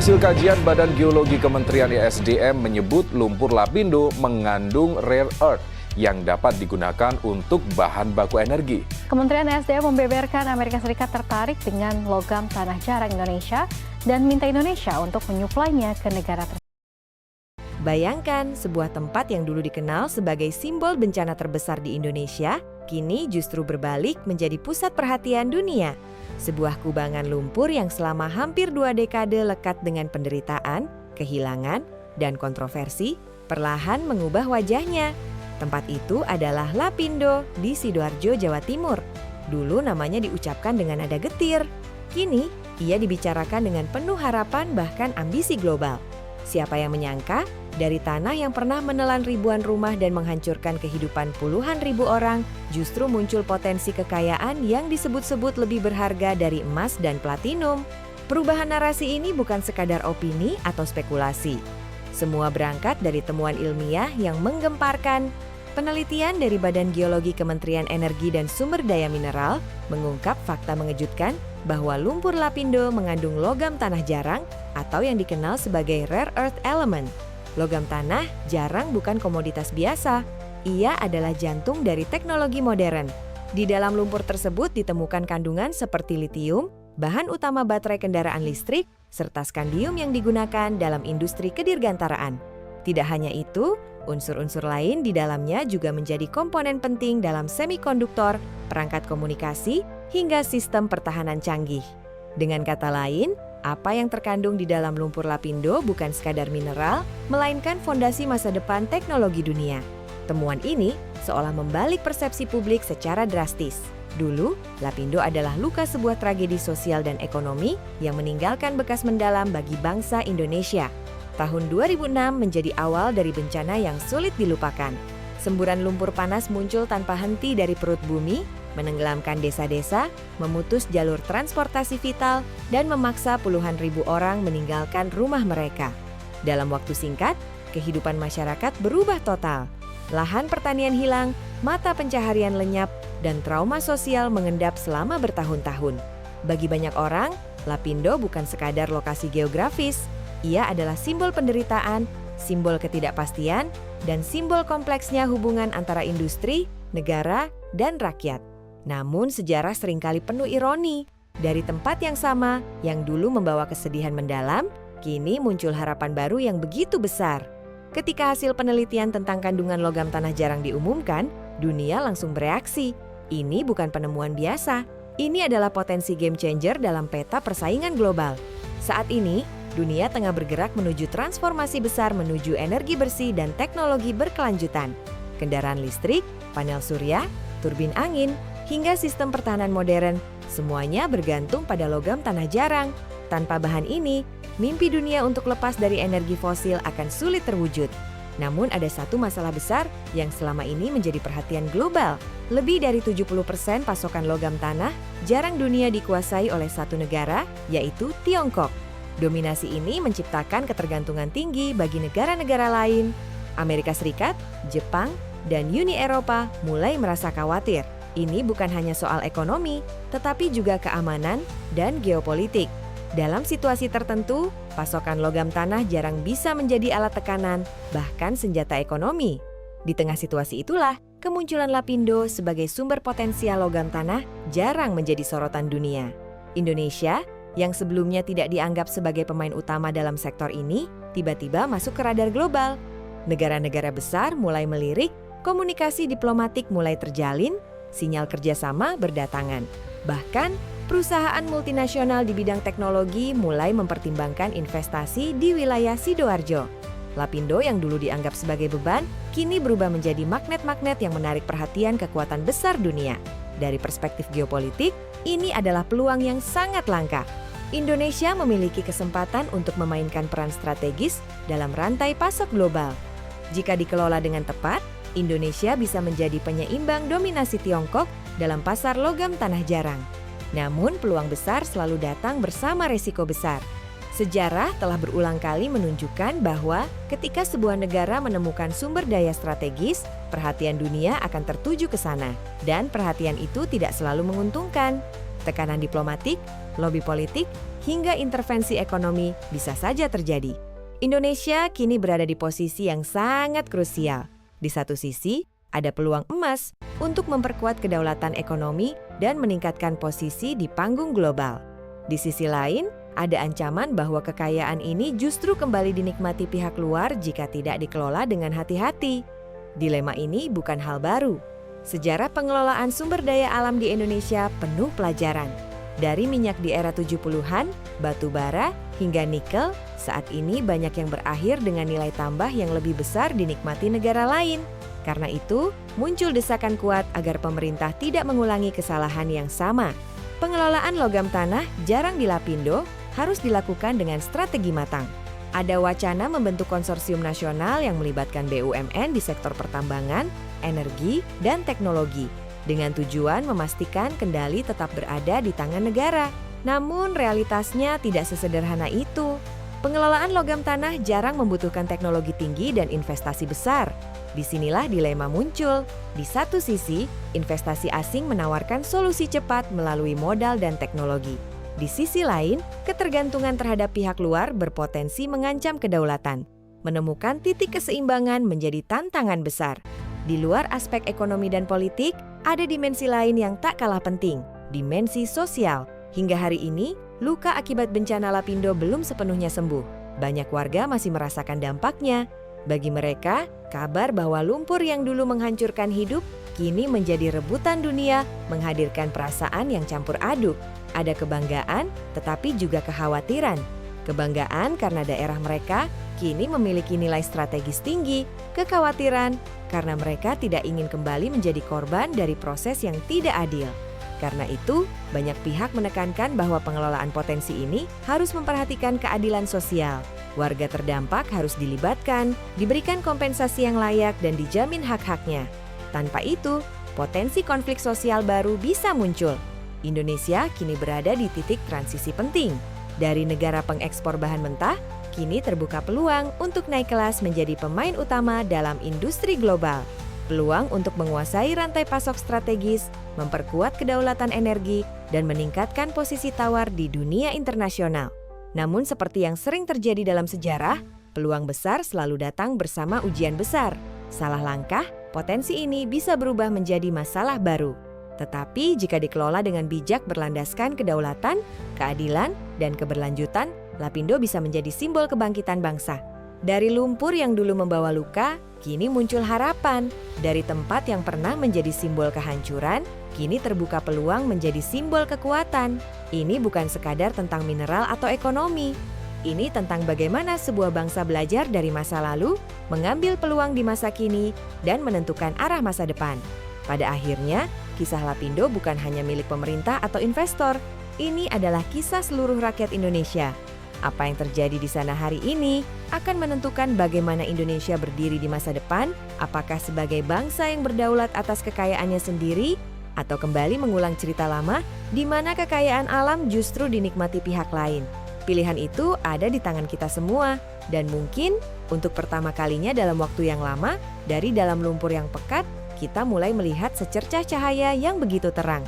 Hasil kajian Badan Geologi Kementerian ESDM menyebut lumpur lapindo mengandung rare earth yang dapat digunakan untuk bahan baku energi. Kementerian ESDM membeberkan Amerika Serikat tertarik dengan logam tanah jarang Indonesia dan minta Indonesia untuk menyuplainya ke negara tersebut. Bayangkan, sebuah tempat yang dulu dikenal sebagai simbol bencana terbesar di Indonesia, kini justru berbalik menjadi pusat perhatian dunia. Sebuah kubangan lumpur yang selama hampir 2 dekade lekat dengan penderitaan, kehilangan, dan kontroversi, perlahan mengubah wajahnya. Tempat itu adalah Lapindo di Sidoarjo, Jawa Timur. Dulu namanya diucapkan dengan nada getir. Kini, ia dibicarakan dengan penuh harapan bahkan ambisi global. Siapa yang menyangka, dari tanah yang pernah menelan ribuan rumah dan menghancurkan kehidupan puluhan ribu orang, justru muncul potensi kekayaan yang disebut-sebut lebih berharga dari emas dan platinum. Perubahan narasi ini bukan sekadar opini atau spekulasi. Semua berangkat dari temuan ilmiah yang menggemparkan. Penelitian dari Badan Geologi Kementerian Energi dan Sumber Daya Mineral mengungkap fakta mengejutkan bahwa lumpur lapindo mengandung logam tanah jarang atau yang dikenal sebagai rare earth element. Logam tanah jarang bukan komoditas biasa, ia adalah jantung dari teknologi modern. Di dalam lumpur tersebut ditemukan kandungan seperti litium, bahan utama baterai kendaraan listrik, serta skandium yang digunakan dalam industri kedirgantaraan. Tidak hanya itu, unsur-unsur lain di dalamnya juga menjadi komponen penting dalam semikonduktor, perangkat komunikasi, hingga sistem pertahanan canggih. Dengan kata lain, apa yang terkandung di dalam lumpur lapindo bukan sekadar mineral, melainkan fondasi masa depan teknologi dunia. Temuan ini seolah membalik persepsi publik secara drastis. Dulu, lapindo adalah luka sebuah tragedi sosial dan ekonomi yang meninggalkan bekas mendalam bagi bangsa Indonesia. Tahun 2006 menjadi awal dari bencana yang sulit dilupakan. Semburan lumpur panas muncul tanpa henti dari perut bumi, menenggelamkan desa-desa, memutus jalur transportasi vital, dan memaksa puluhan ribu orang meninggalkan rumah mereka. Dalam waktu singkat, kehidupan masyarakat berubah total. Lahan pertanian hilang, mata pencaharian lenyap, dan trauma sosial mengendap selama bertahun-tahun. Bagi banyak orang, Lapindo bukan sekadar lokasi geografis, ia adalah simbol penderitaan, simbol ketidakpastian, dan simbol kompleksnya hubungan antara industri, negara, dan rakyat. Namun sejarah seringkali penuh ironi. Dari tempat yang sama, yang dulu membawa kesedihan mendalam, kini muncul harapan baru yang begitu besar. Ketika hasil penelitian tentang kandungan logam tanah jarang diumumkan, dunia langsung bereaksi. Ini bukan penemuan biasa, ini adalah potensi game changer dalam peta persaingan global. Saat ini, dunia tengah bergerak menuju transformasi besar menuju energi bersih dan teknologi berkelanjutan. Kendaraan listrik, panel surya, turbin angin, hingga sistem pertahanan modern, semuanya bergantung pada logam tanah jarang. Tanpa bahan ini, mimpi dunia untuk lepas dari energi fosil akan sulit terwujud. Namun ada satu masalah besar yang selama ini menjadi perhatian global. Lebih dari 70% pasokan logam tanah jarang dunia dikuasai oleh satu negara, yaitu Tiongkok. Dominasi ini menciptakan ketergantungan tinggi bagi negara-negara lain. Amerika Serikat, Jepang, dan Uni Eropa mulai merasa khawatir. Ini bukan hanya soal ekonomi, tetapi juga keamanan dan geopolitik. Dalam situasi tertentu, pasokan logam tanah jarang bisa menjadi alat tekanan, bahkan senjata ekonomi. Di tengah situasi itulah, kemunculan Lapindo sebagai sumber potensial logam tanah jarang menjadi sorotan dunia. Indonesia, yang sebelumnya tidak dianggap sebagai pemain utama dalam sektor ini, tiba-tiba masuk ke radar global. Negara-negara besar mulai melirik, komunikasi diplomatik mulai terjalin, sinyal kerjasama berdatangan. Bahkan, perusahaan multinasional di bidang teknologi mulai mempertimbangkan investasi di wilayah Sidoarjo. Lapindo yang dulu dianggap sebagai beban, kini berubah menjadi magnet-magnet yang menarik perhatian kekuatan besar dunia. Dari perspektif geopolitik, ini adalah peluang yang sangat langka. Indonesia memiliki kesempatan untuk memainkan peran strategis dalam rantai pasok global. Jika dikelola dengan tepat, Indonesia bisa menjadi penyeimbang dominasi Tiongkok dalam pasar logam tanah jarang. Namun peluang besar selalu datang bersama resiko besar. Sejarah telah berulang kali menunjukkan bahwa ketika sebuah negara menemukan sumber daya strategis, perhatian dunia akan tertuju ke sana. Dan perhatian itu tidak selalu menguntungkan. Tekanan diplomatik, lobi politik, hingga intervensi ekonomi bisa saja terjadi. Indonesia kini berada di posisi yang sangat krusial. Di satu sisi, ada peluang emas untuk memperkuat kedaulatan ekonomi dan meningkatkan posisi di panggung global. Di sisi lain, ada ancaman bahwa kekayaan ini justru kembali dinikmati pihak luar jika tidak dikelola dengan hati-hati. Dilema ini bukan hal baru. Sejarah pengelolaan sumber daya alam di Indonesia penuh pelajaran. Dari minyak di era 70-an, batu bara, hingga nikel, saat ini banyak yang berakhir dengan nilai tambah yang lebih besar dinikmati negara lain. Karena itu, muncul desakan kuat agar pemerintah tidak mengulangi kesalahan yang sama. Pengelolaan logam tanah jarang di Lapindo harus dilakukan dengan strategi matang. Ada wacana membentuk konsorsium nasional yang melibatkan BUMN di sektor pertambangan, energi, dan teknologi, dengan tujuan memastikan kendali tetap berada di tangan negara. Namun realitasnya tidak sesederhana itu. Pengelolaan logam tanah jarang membutuhkan teknologi tinggi dan investasi besar. Disinilah dilema muncul. Di satu sisi, investasi asing menawarkan solusi cepat melalui modal dan teknologi. Di sisi lain, ketergantungan terhadap pihak luar berpotensi mengancam kedaulatan. Menemukan titik keseimbangan menjadi tantangan besar. Di luar aspek ekonomi dan politik, ada dimensi lain yang tak kalah penting, dimensi sosial. Hingga hari ini, luka akibat bencana Lapindo belum sepenuhnya sembuh. Banyak warga masih merasakan dampaknya. Bagi mereka, kabar bahwa lumpur yang dulu menghancurkan hidup, kini menjadi rebutan dunia, menghadirkan perasaan yang campur aduk. Ada kebanggaan, tetapi juga kekhawatiran. Kebanggaan karena daerah mereka kini memiliki nilai strategis tinggi, kekhawatiran karena mereka tidak ingin kembali menjadi korban dari proses yang tidak adil. Karena itu, banyak pihak menekankan bahwa pengelolaan potensi ini harus memperhatikan keadilan sosial. Warga terdampak harus dilibatkan, diberikan kompensasi yang layak dan dijamin hak-haknya. Tanpa itu, potensi konflik sosial baru bisa muncul. Indonesia kini berada di titik transisi penting. Dari negara pengekspor bahan mentah, kini terbuka peluang untuk naik kelas menjadi pemain utama dalam industri global. Peluang untuk menguasai rantai pasok strategis, memperkuat kedaulatan energi, dan meningkatkan posisi tawar di dunia internasional. Namun seperti yang sering terjadi dalam sejarah, peluang besar selalu datang bersama ujian besar. Salah langkah, potensi ini bisa berubah menjadi masalah baru. Tetapi jika dikelola dengan bijak berlandaskan kedaulatan, keadilan, dan keberlanjutan, Lapindo bisa menjadi simbol kebangkitan bangsa. Dari lumpur yang dulu membawa luka, kini muncul harapan. Dari tempat yang pernah menjadi simbol kehancuran, kini terbuka peluang menjadi simbol kekuatan. Ini bukan sekadar tentang mineral atau ekonomi. Ini tentang bagaimana sebuah bangsa belajar dari masa lalu, mengambil peluang di masa kini, dan menentukan arah masa depan. Pada akhirnya, kisah Lapindo bukan hanya milik pemerintah atau investor. Ini adalah kisah seluruh rakyat Indonesia. Apa yang terjadi di sana hari ini akan menentukan bagaimana Indonesia berdiri di masa depan, apakah sebagai bangsa yang berdaulat atas kekayaannya sendiri, atau kembali mengulang cerita lama di mana kekayaan alam justru dinikmati pihak lain. Pilihan itu ada di tangan kita semua, dan mungkin untuk pertama kalinya dalam waktu yang lama, dari dalam lumpur yang pekat, kita mulai melihat secercah cahaya yang begitu terang.